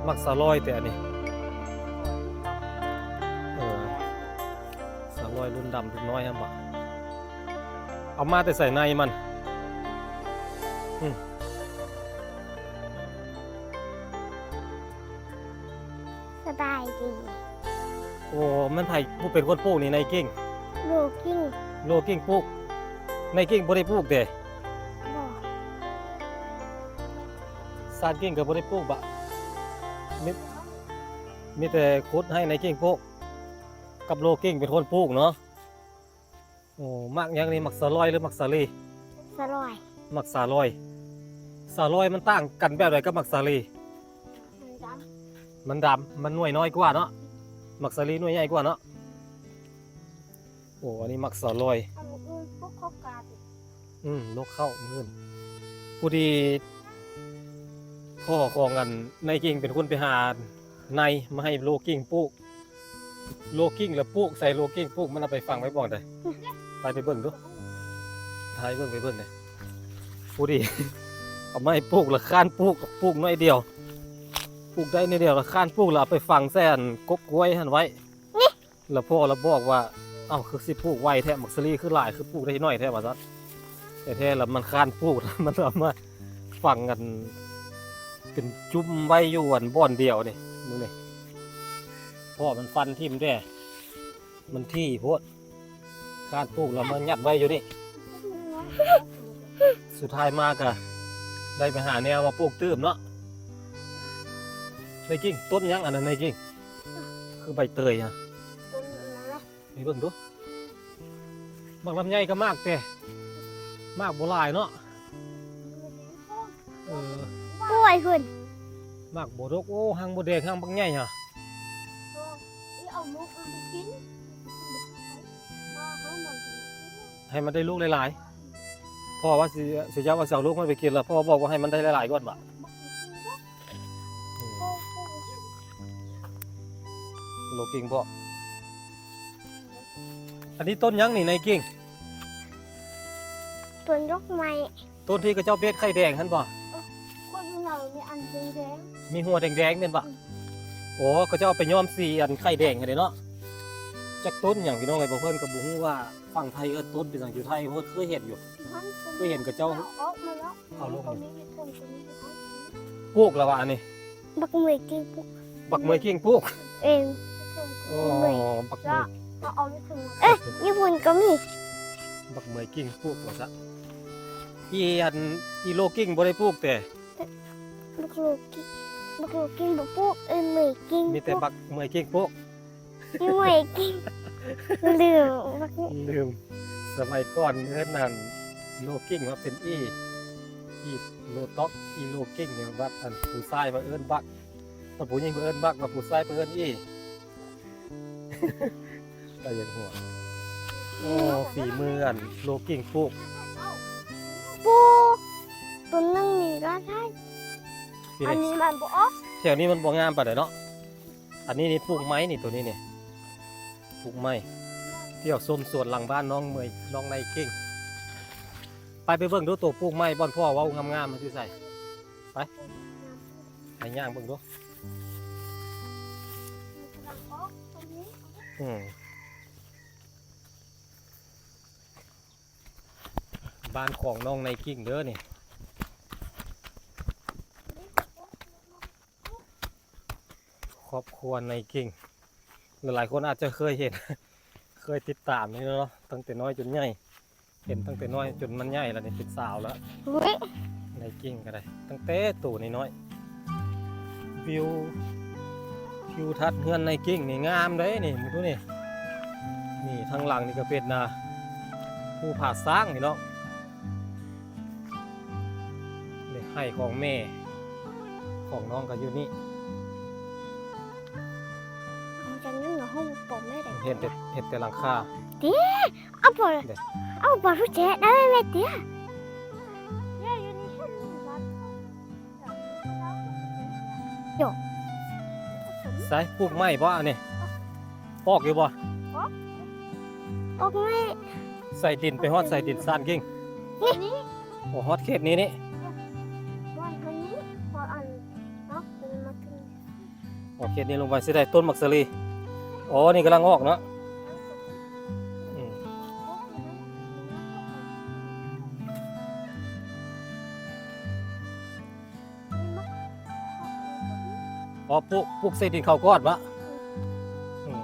มักสาลอยแต่อันนี้สาลอยรุ่นดำรุ่นน้อยครับบ่เอามาแต่ใส่ในมันสบายดีโอ้มันไผผู้เป็นคนปลูกนี่ในเก่งโลกิ้งโลกิ้งปลูกในเก่งบ่ได้ปลูกเด้บอกซานเก่งก็บ่ได้ปลูกบะมีแต่ขุดให้ในเก่งปลูกกับโลเก่งเป็นคนปลูกเนาะโอ้มักอย่างนี้มักสาลอยหรือมักสาลีสลอยมักสาลอยสาลอยมันต่างกันแบบไหนกับมักสาลีมันดำมันหน่วยน้อยกว่าเนาะมักสาลีหน่วยใหญ่กว่าเนาะโอ้อันนี้มักสาลอยนกเข้าเงินผู้ดีพ่อของกันในกิ่งเป็นคนไปหาในมาให้โลกิ้งปลูกโลกิ้งแล้วปลูกใส่โลกิ้งปลูกมันเอาไปฟังไว้บอกได้ไปเบิ่งดูถ่ายเบิ่งไปเบิ่งเลยผู้ดีเอาไม้ปลูกแล้วข้านปลูกน้อยเดียวปลูกได้นิดเดียวแล้วข้านปลูกแล้วเอาไปฝังแซ่นกบกล้วยหันไว้แล้วพ่อเราบอกว่าเอ้าคือสิปลูกไว้แท้มักสลีคือหลายคือปลูกได้น้อยแท้ว่าซัดแต่แท้แล้วมันข้านปลูกมันเอามาฝังกันเป็นจุ่มไว้อยู่อันบ่อนเดียวนี่มึงนี่พ่อมันฟันทิ่มแท้มันที่โพดข้านปลูกแล้วมันยัดไว้อยู่นี่สุดท้ายมากอะได้ไปหาแนวมาปลูกตื้มเนาะในกิ่งต้นยังอันนั้นในกิ่งคือใบเตยอะไปเบิ่งดูบางลำไยก็มากแต่มากโบราณเนาะป่วยคุณมากโบดกโอ้หางโบแดงหางบางใหญ่ฮะให้มันได้ลูกหลายๆพ่อว่าสิเจ้าว่าเสาลูกมันไปกินแล้วพ่อบอกว่าให้มันได้หลายๆก่อนบ่โลกิ้งพ่ออันนี้ต้นยังนี่ในกิ่งต้นยกไม้ต้นที่กระเจ้าเพชรไข่แดงท่านบ่คนเหล่ามีอันแดงมีหัวแดงๆเป็นบ่โอ้กระเจ้าไปย้อมสีอันไข่แดงกันเลยเนาะจากต้นอย่างพี่น้องไอ้บ่เพิ่นก็บ่ฮู้ว่าฝั่งไทยต้นเป็นจังอยู่ไทยเพิ่นเคยเห็นอยู่เคยเห็นกระเจ้าเอาลงปลูกแล้วว่าอันนี้บักเมยกิ้งปลูกบักเมยกิ้งปลูกเองโอ้บักเมยญี่ปุ่นก็มีบักเมยกิ้งปลูกว่าซะอีโลกิ้งบ่ได้ปลูกแต่บักโลกิ้งบ่ปลูกเมยกิ้งมีแต่บักเมยกิ้งปลูกเมยกิ้งลืมสมัยก่อนเฮ็ดนั่นโลกิ้งว่าเป็นอีโลต็อกอีโลกิ้งเนี่ยบักอันผู้ชายมาเอิ้นบักผู้หญิงมาเอิ้นบักว่าผู้ชายมาเอิ้นอีก็ยังหัวโอ้ฝีมืออันโลกิ้งปลูกต้นนึงนี่ก็ได้อันนี้มันบ่ออกแถวนี้มันบ่งามปานใดเนาะอันนี้นี่ปลูกไม้นี่ตัวนี้นี่ปลูกไม้เที่ยวชมสวนหลังบ้านน้องเมยน้องในกิ้งไปเบิ่งดูตัวปลูกไม้บ่อนพ่อเว้างามๆมันสิใส่ไปย่างเบิ่งดูบ้านของน้องในกิ้งเด้อนี่ครอบครัวในกิ้งหลายคนอาจจะเคยเห็น เคยติดตามนี่เนาะตั้งแต่น้อยจนใหญ่เห็นตั้งแต่น้อยจนมันใหญ่แล้วนี่เป็นสาวแล้วในกิ้งก็ได้ตั้งแต่ตัวน้อยวิวทิวทัศน์เฮือนในกิ้งนี่งามเลยนี่ดูนี่ทางหลังนี่ก็เป็นภูผาซ้างนี่เนาะนี่ให้ของแม่ของน้องก็อยู่นี่จังนั้นห้องปมได้เห็นแต่หลังคาเตี้ยเอาปรู้เจ๊ได้ไหมเตี้ยใส่ปลูกไม้บ่อันนี้ปอกอยู่บ่ออกไม่ใส่ดินไปฮอดใส่ดินซานกิ้งนี่โอ้ฮอดเขตนี้นี่ โอเคนี่ลงไปสิได้ต้นมักสลีอ๋อนี่กำลังออกเนาะอืมอ๋อปลูกใส่ดินข้าวกอดวะอืม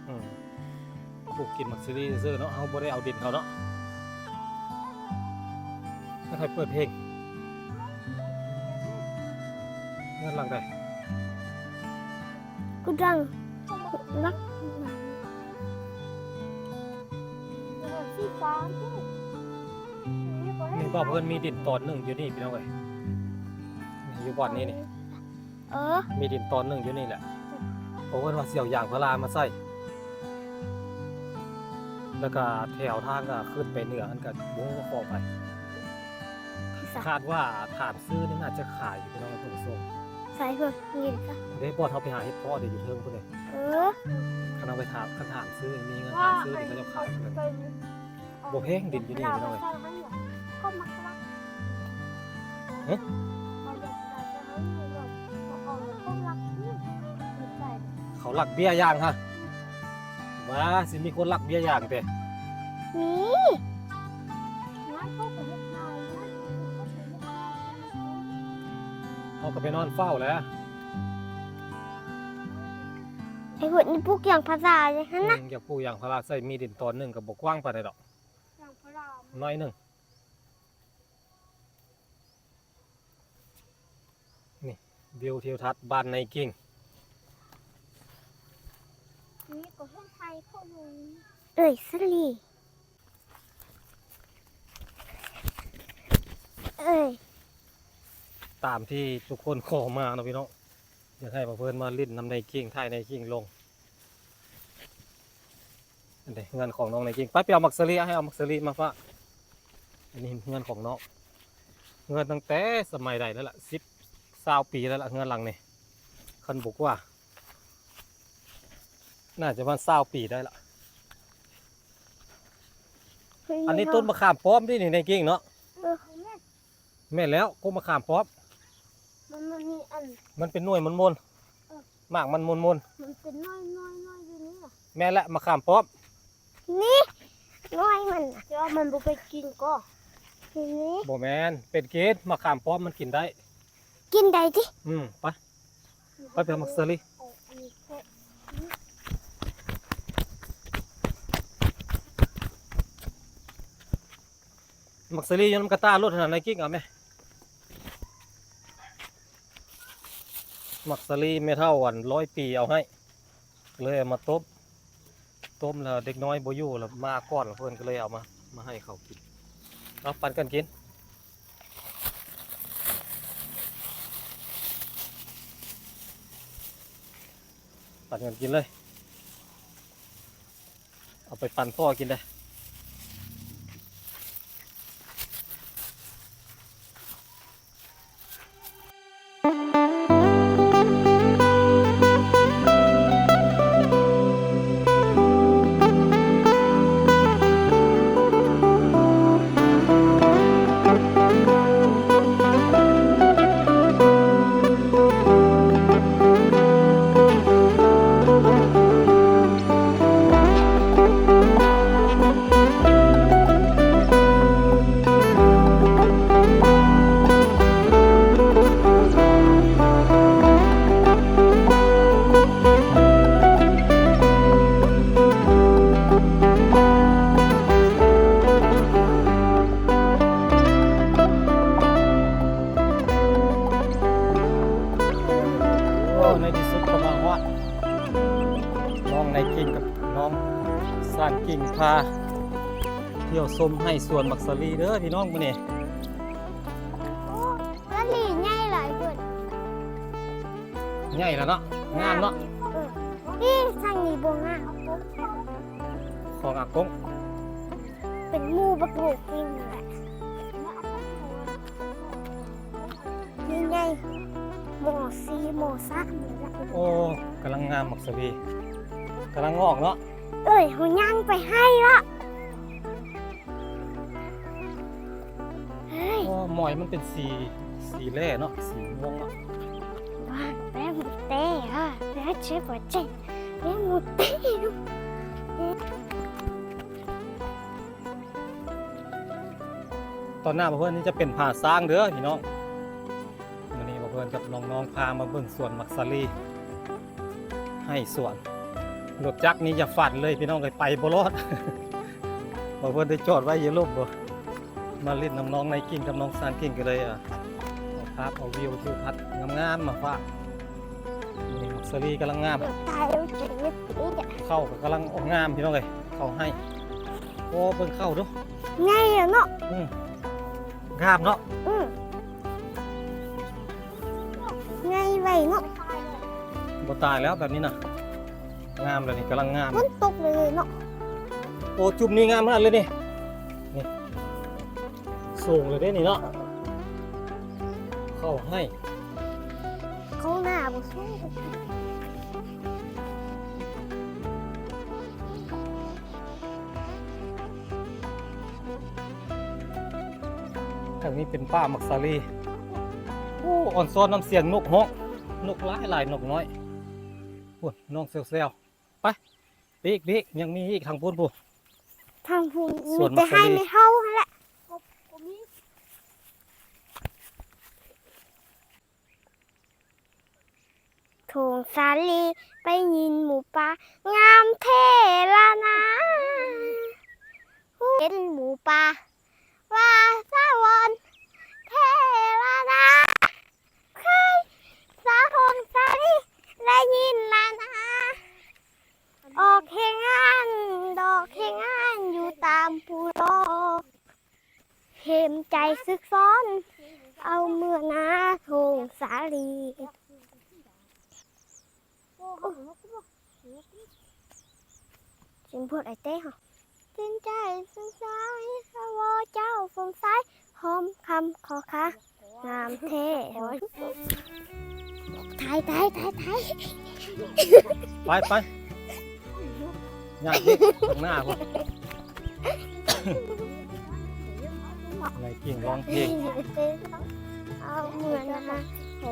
อืมปลูกกินมักสลีซื่อๆเนาะเอาบ่ได้เอาดินเขาเนาะถ้าใครเปิดเพลงเงินหลังได้ กูดังรักสีฟ้าด้วย นี่บ่เพิ่นมีดินตอนหนึ่งอยู่นี่พี่น้องเอ้ยนี่อยู่บ่อนนี้นี่ มีดินตอนหนึ่งอยู่นี่แหละเพราะว่าเสี่ยวยางพารามาใส่แล้วก็แถวทางก็ขึ้นไปเหนืออันก็โบ้ก็ขอไปคาดว่าถามซื้อนี่น่าจะขายอยู่พี่น้องทุกส่ง ใส่เพื่อนนี่ค่ะ เด้บ่อนเขาไปหาเฮ็ดเพาะเดี๋ยวอยู่เทิงพุ่นเลย คันเอาไปถามคันถามซื้อมีเงินถามซื้อนี่ก็จะขายเลยบ่แพงดินอยู่นี่พี่น้องเอ้ย ก็มักรัก เอ๊ะ เขาหลักเบี้ยย่างฮะมาสิมีคนหลักเบี้ยย่างเด้ นี่ เขาก็ไปนอนเฝ้าแหล้ว ไอ้พวกนี้พวกอย่างภาษาเลยฮะนะ อยากปลูกยางพาราใส่มีดินตอนหนึงก็บ่กว้างปานใดดอกน้อยหนึงนี่วิวทิวทัศน์บ้านในกิ่ง นี่ก็ให้ไทยเข้าลงเอ้ยสลีเอ้ย ตามที่ทุกคนขอมาเนาะพี่น้องอยากให้เพิ่นมาลิ้นนำในกิ่งถ่ายในกิ่งลงอันนี้เงินของน้องในกิ่งไปเอามักสลีให้เอามักสลีมาฝากอันนี้เงินของน้องเงินตั้งแต่สมัยใดแล้วล่ะ10-20 ปีแล้วล่ะเงินหลังนี่คันบอกว่าน่าจะประมาณ20 ปีได้ละอันนี้ต้นมะขามป้อมที่นี่ในกิ่งเนาะแม่นแล้วก็มะขามป้อม มันมีอัน มันเป็นหน่วยมนๆมากมันมน มันเป็นน้อยอยู่นี่ ๆแม่นและมะขามป้อม นี่น้อยมันเดี๋ยวมันบุไปกินก็ทีนี้ บ่แมนเป็นเกสมะขามป้อมมันกินได้ กินได้ดิ ไปเอามักสลีมักสลีอยังน้ำกระต้ารถขนาดในกิ๊กเอาไหมมักสลีไม่เท่าวัน100 ปีเอาให้เลยเอามาต้มแล้วเด็กน้อยบ่อยู่แล้วมาก่อนเพิ่นก็เลยเอามาให้เขากินเอาปั่นกันกินปั่นกันกินเลยเอาไปปั่นพ่อกินได้ในที่สุดก็มาฮอดน้องในกิ่งกับน้องสร้างกิ่งพาเที่ยวชมให้สวนมักสลีเด้อพี่น้องมื้อนี้ โอ้แล้วหลีง่ายหลายคน ใหญ่แล้วเนาะงามเนาะ นี่สั่งนี่บงอ่ะ ของอากง เป็นหมูบักโบกกินแหละนี่ไงหมอซีหมอซักนี่แหละ โอ้กำลังงามมักสลีกำลังงอกเนาะ เอ้ยหัวย่างไปให้ละเฮ้ย โอ้หมอยมันเป็นสี สีแร่เนาะสีม่วงเนาะ ว่าแม่หมดเต้ฮะแม่เช็คหัวใจแม่หมดเต้ ตอนหน้าเพื่อนนี่จะเป็นผ่าสร้างเด้อพี่น้องวันนี้เพื่อนกับน้องๆพามาเบิ่งสวนมักซารีให้สวนรถจักรนี้อย่าฝันเลยพี่น้องเลยไปบ่รอด เพื่อนได้จอดไว้เยอะลบบ่มาเล่นน้องๆในกิ่งกับน้องซานกิ่งกันเลยเอาภาพเอาวิวทิวทัศน์งามๆมาฝากนี่มักซารีกำลังงาม ตายแล้วจริงไม่ตีจ้ะ เข้าก็กำลังออกงามพี่น้องเลยเข้าให้โอ้เบิ่งเข้าดู ไงอะเนาะ งามเนาะ ไงไว้เนาะ บ่ตายแล้วแบบนี้นะงามเลยนี่กำลังงาม มันตกเลยเนาะ โอ้จุ่มนี่งามมากเลยนี่นี่สูงเลยเด้นี่เนาะเข้าให้ เขาหน้าบุสู้ ทางนี้เป็นป่ามักซารีโอ้อ่อนซ้อนน้ำเสียงนกฮ้องนกหลายนกน้อยโอ้น้องเซลไปปีกยังมีอีกทางพูนปู ทางพูน ส่ มี วน แต่ มักสลี ให้ไม่เท่าแหละโถงสาลีไปยินหมูป่างามเท่ละนะเห็นหมูป่าว่าสะวอนเท่ละนะเคยสาโถงสาลีได้ยินละนะออกเฮงานดอกเฮงานอยู่ตามผู้รอเห็มใจซึกซ้อน เอาเมื่อนาโถงสาลีจึงพูดไอ้เต้เหรอเป็นใจซึ่งซ้ายสวอเจ้าฟงซ้ายหอมคำขอคะงามเท่ไทย ไปอยากเด็กข้างหน้าพุ่นในกิ่งร้องเพลง เอาเหมือนนะคะโอ้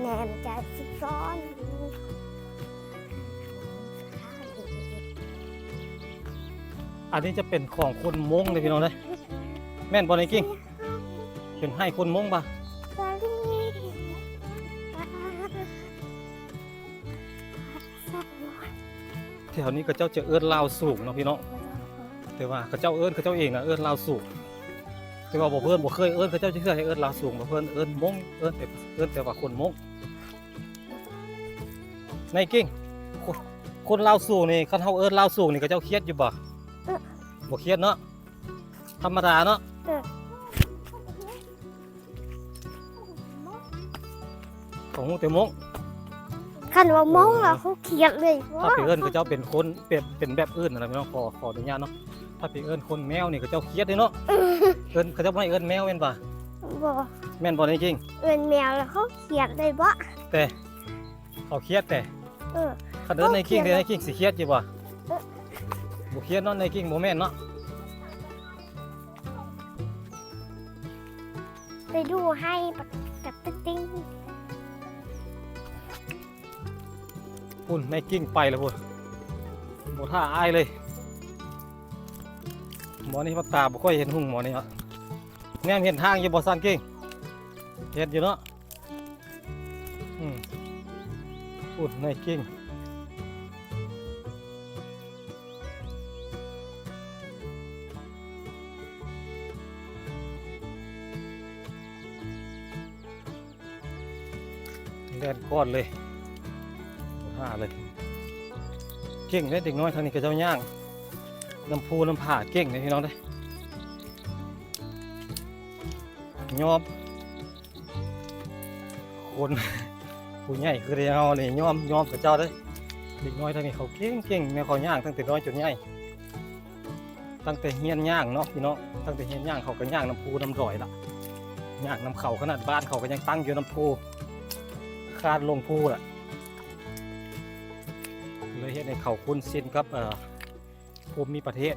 แหนมใจซึกซ้อน อันนี้จะเป็นของคนมงเลยพี่น้องเลยแม่นบอลในกิ่งเป็นให้คนมงป่ะ สาลี แถวนี้ก็เจ้าจะเอิ้นลาวสูงเนาะพี่น้องแต่ว่าเขาเจ้าเอิ้นเขาเจ้าเองนะเอิ้นลาวสูงแต่ว่าบ่เพิ่นบ่เคยเอิ้นเขาเจ้าจะเคยให้เอิ้นลาวสูงบ่เพิ่นเอิ้นมงเอิ้นแต่ว่าคนมงในกิ่งคนลาวสูงนี่คันเฮาเอิ้นลาวสูงนี่เขาเจ้าเครียดอยู่บ่บ่เครียดเนาะธรรมดาเนาะของฮู้แต่มง ขันว่ามองแล้วเขาเขียนเลย ถ้าไปเอิ้นเขาเจ้าเป็นคนเป็นแบบอื่นอะไรพี่น้องขออนุญาตเนาะถ้าไปเอิ้นคนแมวนี่เขาเจ้าเครียดเลยเนาะเอิ้นเขาเจ้าไม่เอิ้นแมวแม่นป่ะ บ่ แม่นบ่จริง เอินแมวแล้วเขาเขียนเลยบ่ แต่เขาเครียดแต่ เออ คันเอิ้นในกิ้งเด้ในกิ้งสิเครียดอยู่บ่บ่เครียดเนาะในกิ้งบ่แม่นเนาะ ไปดูให้กับติ๊กติ๊ง พุ่นในกิ้งไปแล้วพุ่นบ่ท่าอายเลยหมอนี่พักตาบ่ค่อยเห็นหุ่งหมอนี่ฮะแนมเห็นทางอยู่บ่ซั่นกิ้งเห็นอยู่เนาะพุ่นในกิ้งแล่นก้อนเลยบ่ท่าเลยเก่งเลยเด็กน้อยทางนี้ก็เจ้าย่างน้ำพูน้ำผ่าเก่งเลยพี่น้องเด้ยอมคน ผู้ใหญ่คือเฮานี่ยอมกับเจ้าเด้เด็กน้อยทางนี้เขาเก่งแม่เขาย่างตั้งแต่น้อยจนใหญ่ตั้งแต่เฮียนย่างเนาะพี่น้องตั้งแต่เฮียนย่างเขาก็ย่างน้ำพูน้ำร่อยละย่างน้ำเขาขนาดบ้านเขาก็ยังตั้งอยู่น้ำพูคาดลงพูล่ะเลยเฮ็ดให้เขาคุ้นชินกับภูมิประเทศ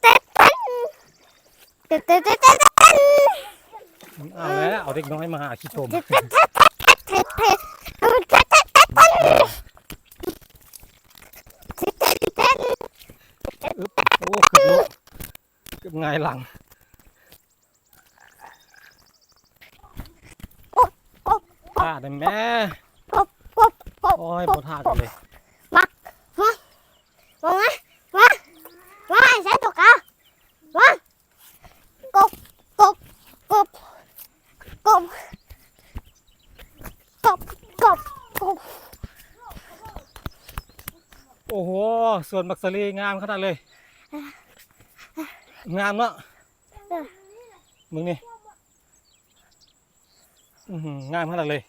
เต้นเต้นเต้นเต้นเต้นเต้นเต้น เอาแล้วเอาเด็กน้อยมาหาขี้ชม เต้นเต้นเต้นเต้นเต้นเต้นเต้นเต้นเต้นเต้น อึ๊บโอ้เกือบลุกเกือบหงายหลัง ท่าได้แม่ กบกบกบ โอ้ยบ่ท่ากันเลย มาไอ้แสนตกอ่ะมากบกบกบกบกบกบกบ โอ้โหส่วนบักสลีงามขนาดเลย งามเนาะมึงนี่งามขนาดเลย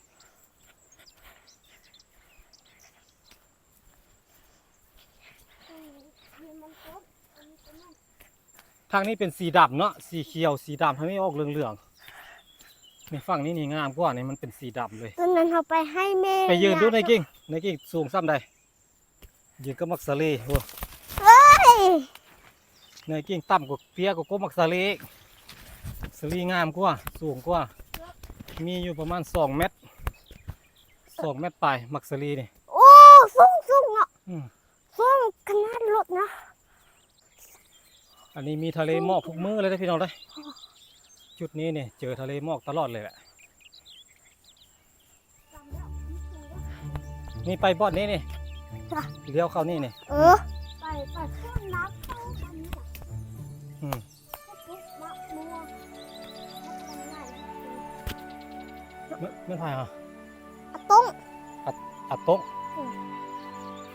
ทางนี้เป็นสีดำเนาะสีเขียวสีดำทางนี้ออกเหลืองๆในฝั่งนี้นี่งามกว่านี่มันเป็นสีดำเลย ตอนนั้นเราไปให้แม่ ไปยืนดูในกิ่งสูงซ้ำใดยืนก็มักสลีโอ้ เฮ้ย ในกิ่งต่ำกว่าเปียกว่ามักสลีอีกสลีงามกว่าสูงกว่ามีอยู่ประมาณ2 เมตร2 เมตรปลายมักสลีนี่ โอ้สูงอ่ะ อืม สูงขนาดรถนะ อันนี้มีทะเลหมอกทุกมื้อเลยนะพี่น้องเลยจุดนี้เนี่ยเจอทะเลหมอกตลอดเลยแหละนี่ไปบ่อนนี้นี่เลี้ยวเข้านี่นี่ ไปเครื่องน้ำเข้าอันนี้ อืม ไม่พายเหรอ อะต้ง อัดโต๊ะ อืม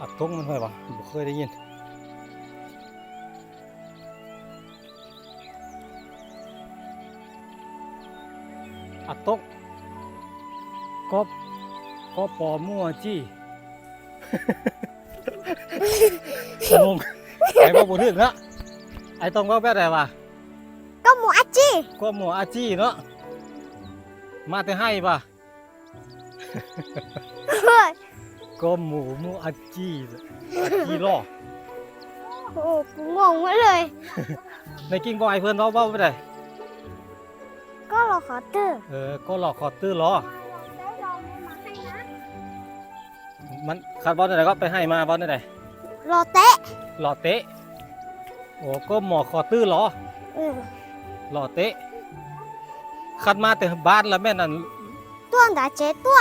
อัดโต๊ะมันพายวะบ่เคยได้ยินอัดโต๊ะก็ปอมั่วจี้ งงไอ้บ่บ่ถึงเนาะไอ้ต้องว่าแบบไหนวะ ก็หมูอาจี ก็หมัวอาจี้เนาะมาแต่ให้ป่ะ เฮ้ย ก็หมูอาจี้อาจี้ล่อ โอ้กูงงมาเลย ในกิ้งบ่ไอ้เพื่อนเราเบ้าไปไหน ก็รอขอเตอร์ ก็หลอกคอตื้อล้อมันคาดบอลไหนก็ไปให้มาบอลไหน รอเตะ หล่อเตะโอ้ก็หมอคอตื้อล้อ อืม หล่อเตะคัดมาแต่บ้านแล้วแม่นั่น ตัวด่าเจตัว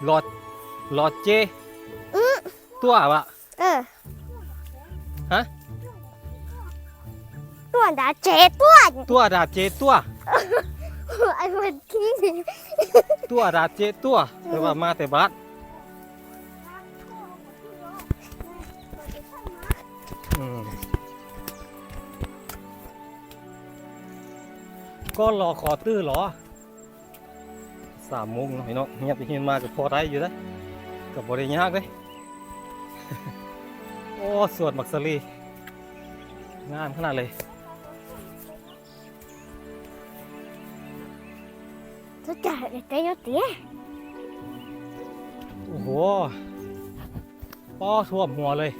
หล่อเจตัววะ ฮะตัวด่าเจตัว ตัวดาเจตัว ไอ้คนที่ ตัวดาเจตัวแต่ว่ามาแต่บ้านก็รอขอตื้อเหรอ3 โมงเนาะพี่น้องเงียบไปเงียบมาก็พอได้อยู่นะกับบริยากเลย โอ้สวนมักสลีงามขนาดเลย ตัวจ่ายเตะยเตี้ย โอ้โหป้อท่วมหัวเลย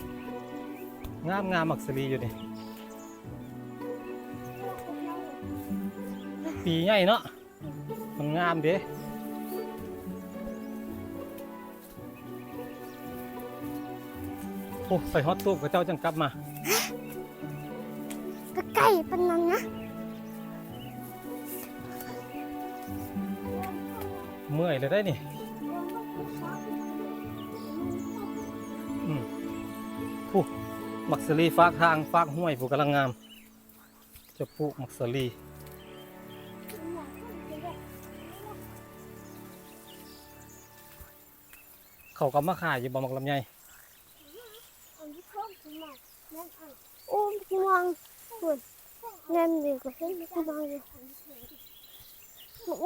งามมักสลีอยู่นี่ปีใหญ่เนาะมันงามเด้โอ้ไปฮอตตู้กับเจ้าจังกลับมา ก็ไก่เป็นนั่นนะ เมื่อยเลยได้นี่ผู้มักสลีฝากทางฝากห้วยผู้กำลังงามจะปลูกมักสลีเขาก็มาขายอยู่บ่มักลำไย โอ้พี่มองเงินดีกว่าที่พี่มองเลย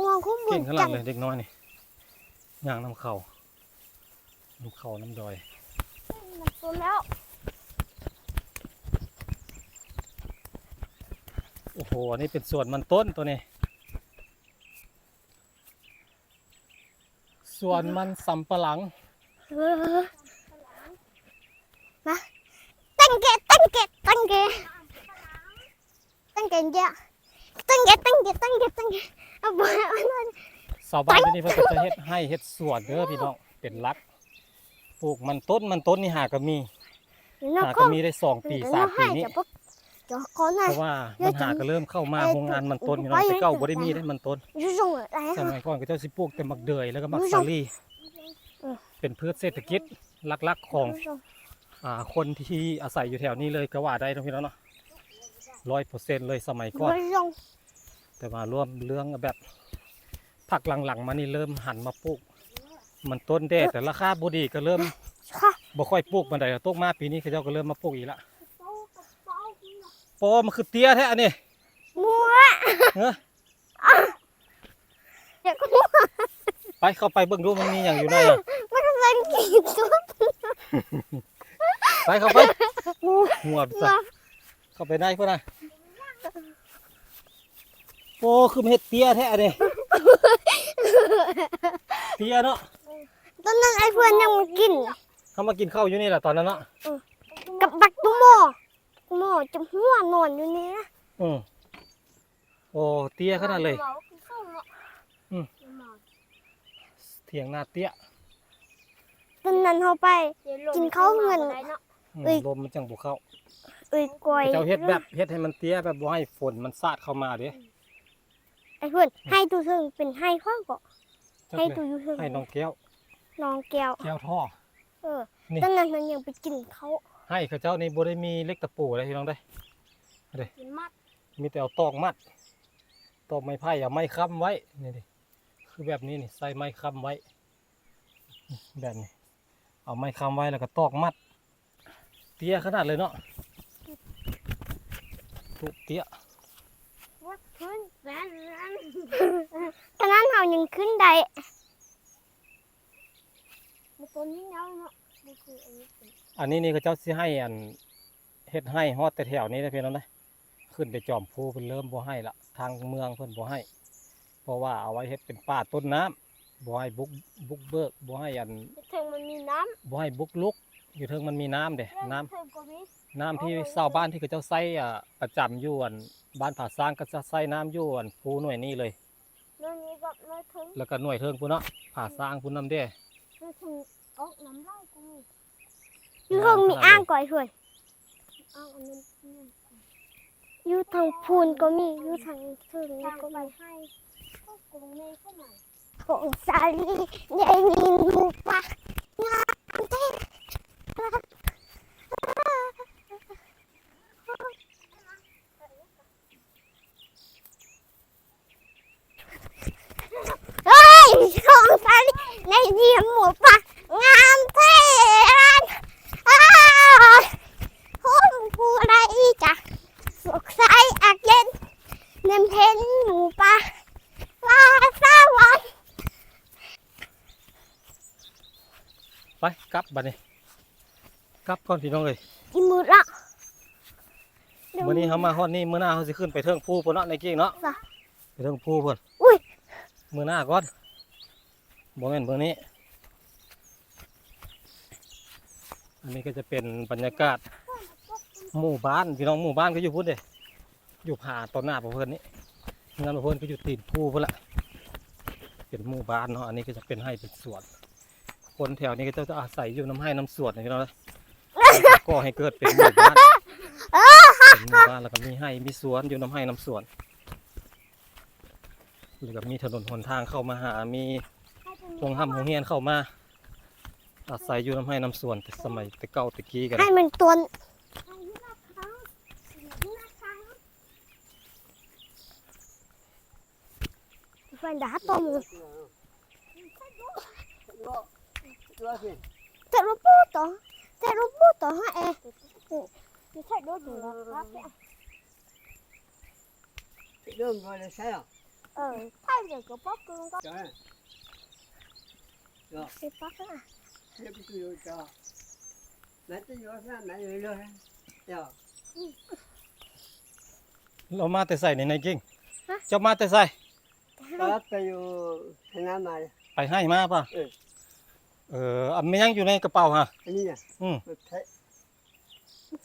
มองเขาเหมื เก่ อง น ข้างห กั ลั น งเลยเด็กน้อยนี่ย่างน้ำเขาน้ำดอย ตัวแล้ว โอ้โหอันนี้เป็นสวนมันต้นตัวนี้สวนมันสำปะหลัง มาตั้งเกะตั้งเกะตั้งเกะตั้งเกะเยอะตั้งเกะตั้งเกะตั้งเกะตั้งเกะเอาไปเอาหน่อย ชาวบ้านที่นี่เพิ่นก็จะเฮ็ดให้เฮ็ดสวนเด้อพี่น้องเป็นรักปลูกมันต้นนี่หาก็มี nó หาก็ có มีได้2 ปี nó 3 ปี hay นี้ chả bốc cho con เพ này ราะว่ามันหาก็เริ่มเข้ามาโรงงานมันต้นพี่น้องแต่เก่าบ่ได้มีได้มันต้น rú rung ở đây ส hả มัยก่อนก็เจ้าสิปลูกแต่มักเดยแล้วก็มักสาลี่เป็นพืชเศรษฐกิจหลักๆของ rú rung คนที่อาศัยอยู่แถวนี้เลยก็ว่าได้ตรงพี่น้องเนาะ100%เลยสมัยก่อน rú rung แต่ว่าร่วมเรื่องแบบผักหลังๆมานี่เริ่มหันมาปลูกมันต้นแดดแต่ราคาบ่ดีก็เริ่ม ha บ่ค่อยปลูกปานใดตกมาปีนี้เขาเจ้าก็เริ่มมาปลูกอีกละปอมันคือเตี้ยแท้อันนี้ mua เฮ้อ dạ có mua ไปเข้าไปเบิ่งดูมันมีหยังอยู่ในอะ nó lên kịp xuống ไปเข้าไปหัวไปซะ mua เข้าไปได้เพิ่นน่ะโอ้คือมันเฮ็ดเตี้ยแท้อันนี้เตี้ยเนาะ tao nên ai vừa nhầm kín เขามากินข้าวอยู่นี่แหละตอนนั้นเนาะ cặp bạch tú mò chấm hoa nòn như thế อืมโอ้เตี้ยขนาดเลย เถียงนาเตี้ย tao nên họ bay kín khâu ngần ลมมันจังบ่เข้า ơi quay เจ้าเฮ็ดแบบเฮ็ดให้มันเตี้ยแบบบ่ให้ฝนมันสาดเข้ามาเด้ ai vừa hai tu thươngเป็นhai khoác gọ จัก hai เลย tu du thương ให้น้องแก้ว น้องแก้ว แก้วท่อ นี่ ตอนนั้นมันยังไปกินเขา ให้เขาเจ้านี่บ่ได้มีเล็กตะปูอะไรพี่น้องได้ กินมัด มีแต่เอาตอกมัดตอกไม้ไผ่เอาไม้ค้ำไว้นี่ดิคือแบบนี้นี่ใส่ไม้ค้ำไว้แบบนี้เอาไม้ค้ำไว้แล้วก็ตอกมัด เตี้ยขนาดเลยเนาะตุเตี้ย วัดขึ้นแรงตอนนั้นเขายังขึ้นได้มันตัวนี้เงาเนาะมันคืออันนี้ อันนี้นี่เขาเจ้าสิให้อันเฮ็ดให้ฮอดแต่แถวนี้นะพี่น้องนะขึ้นไปจอมภูเพิ่นเริ่มบ่ให้ละทางเมืองเพิ่นบ่ให้ เพราะว่าเอาไว้เฮ็ดเป็นป่าต้นน้ำบ่ให้บุกเบิกบ่ให้อัน ถึงมันมีน้ บ่ให้บุกลุกอยู่เทิงมันมีน้ำเด้ ำ น้ำ ถึงก็มี น้ำที่ชาวบ้านที่เขาเจ้าใช้ประจำอยู่อันบ้านผาซางก็จะใช้น้ำอยู่อันภูหน่วยนี้เลย น้อยนี้กับน้อยถึง แล้วก็หน่วยเทิงพุ่นเนาะผาซางพุ่นนำเด้ น้อยถึงออกน้ำไล่ก็มีอยู่ห้องมีอ่างก่อยเพื่อนอ่างอันนั้นอยู่ทางพูนก็มีอยู่ทางถึงก็มีให้ก็กงในเข้ามาของสาลีได้ยินหมูป่างามเท่เฮ้ยของสาลีได้ยินหมูป่างามเท่คุณผู้ใดจะสุขใสอักเย็นเน้นเห็นหมูป่าลาสวรรค์ ไปกลับบัดนี้กลับก่อนพี่น้องเอ้ย กินหมดละ มื้อนี้เฮามาฮอดนี่มื้อหน้าเฮาสิขึ้นไปเทิงภูพุ่นเนาะในเก่งเนาะ จ้ะ ไปเทิงภูพุ่น อุ้ย มื้อหน้าก่อนบ่แม่นมื้อนี้ อันนี้ก็จะเป็นบรรยากาศหมู่บ้านพี่น้องหมู่บ้านก็อยู่พุ่นเด้อยู่ผาต้นหน้าบ่เพิ่นนี่งานบ่เพิ่นก็อยู่ตีนภูพุ่นละเป็นหมู่บ้านเนาะอันนี้ก็จะเป็นให้เป็นสวน คนแถวนี้ก็จะอาศัยอยู่น้ำให้น้ำสวนนี่พี่น้องนะก็ให้เกิดเป็นหมู่บ้านเป็นหมู่บ้านแล้วก็มีให้มีสวนอยู่น้ำให้น้ำสวนหรือกับมีถนนหนทางเข้ามาหามีโรงห้ำโรงเรียนเข้ามาอาศัยอยู่น้ำให้น้ำสวนแต่สมัยแต่เก่าแต่กี้กัน ให้มันตัวฟันดาบตัวมือแต่รูปปูต่อแต่รูปปูต่อฮะเอไม่ใช่ดูดูนะครับ Đường gọi là sao? thay để có bóc cưng có Trời. Rồi, cái bóc á tiếp tục cho. Nãy tôi vô ra nãy rồi rồi. Rồi. เรามาแต่ใส่ในเก่ง ฮะ เจ้ามาแต่ใส่ Đó tôi vô Hà Nam mà ไปให้มาป่ะ Ừ. อันไม่ยังอยู่ในกระเป๋าฮะ Cái gì nè อืม Được thế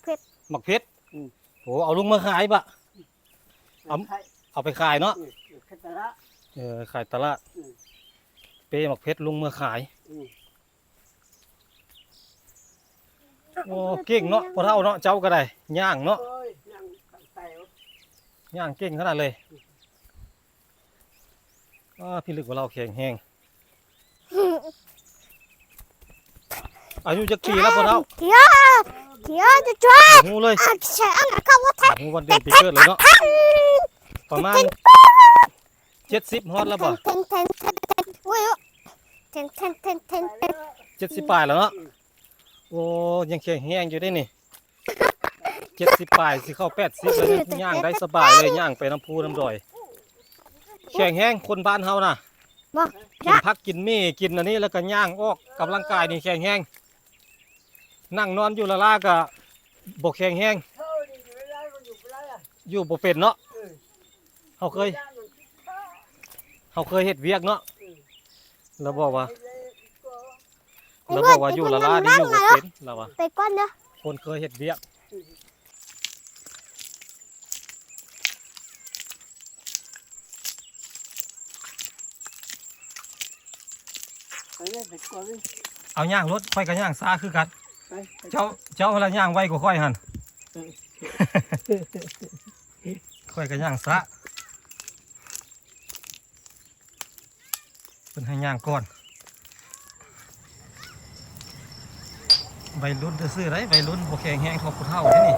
เผ็ด หมักเพชร อืม โอ้เอาลุงมาขายป่ะ Được thế เอาไปขายเนาะ Ừ. Được thế đó ขายตลาด อืม เป้หมักเพชรลุงมาขาย Ừ. โอ้เก่งเนาะพอเท่าเนาะเจ้าก็ได้ย่างเนาะ Ôi nhăn cặn tèo ย่างเก่งขนาดเลยพี่ลึกว่าเราแข็งแห้งอายุจักปีแล้วพอเท่า Kiaจะช่วย หูเลย ใช่อันนั้นก็ว่าแท้ หูวันเดือนปีเกิดเลยเนาะประมาณ70ฮอดแล้วป่ะ เทนอุ้ยเทน Tèo 70ปลายแล้วเนาะโอ้ยังแข็งแห้งอยู่ได้นี่70ปลายสิเข้า80เลยนะย่างได้สบายเลยย่างไปน้ำพุน้ำดอยแข็งแห้งคนบ้านเฮาน่ะ บ่ กินพักกินมี่กินอันนี้แล้วก็ย่างออกกำลังกายนี่แข็งแห้งนั่งนอนอยู่ละล่าก็บ่แข็งแห้ง Thôi đi về đây con dục về đây à อยู่บ่เป็นเนาะ Ừ. เฮาเคย Ra rồi. เฮาเคยเฮ็ดเวียกเนาะ Ừ. แล้วบอกว่า Đây có แล้วบอกว่าอยู่ละล่านี่อยู่บ่เป็นแล้วว่า ไปก่อนเด้อ คนเคยเฮ็ดเวียก Ở đây phải có đi เอาย่างรถค่อยก็ย่างซาคือกัน Đây, phải เจ้าเวลาย่างไวกว่าค่อยหั่น ค่อยก็ย่างซะเพิ่นให้ย่างก่อนวัยรุ่นซื่อๆได้วัยรุ่นบ่แข็งแรงเท่าผู้เฒ่าเด้นี่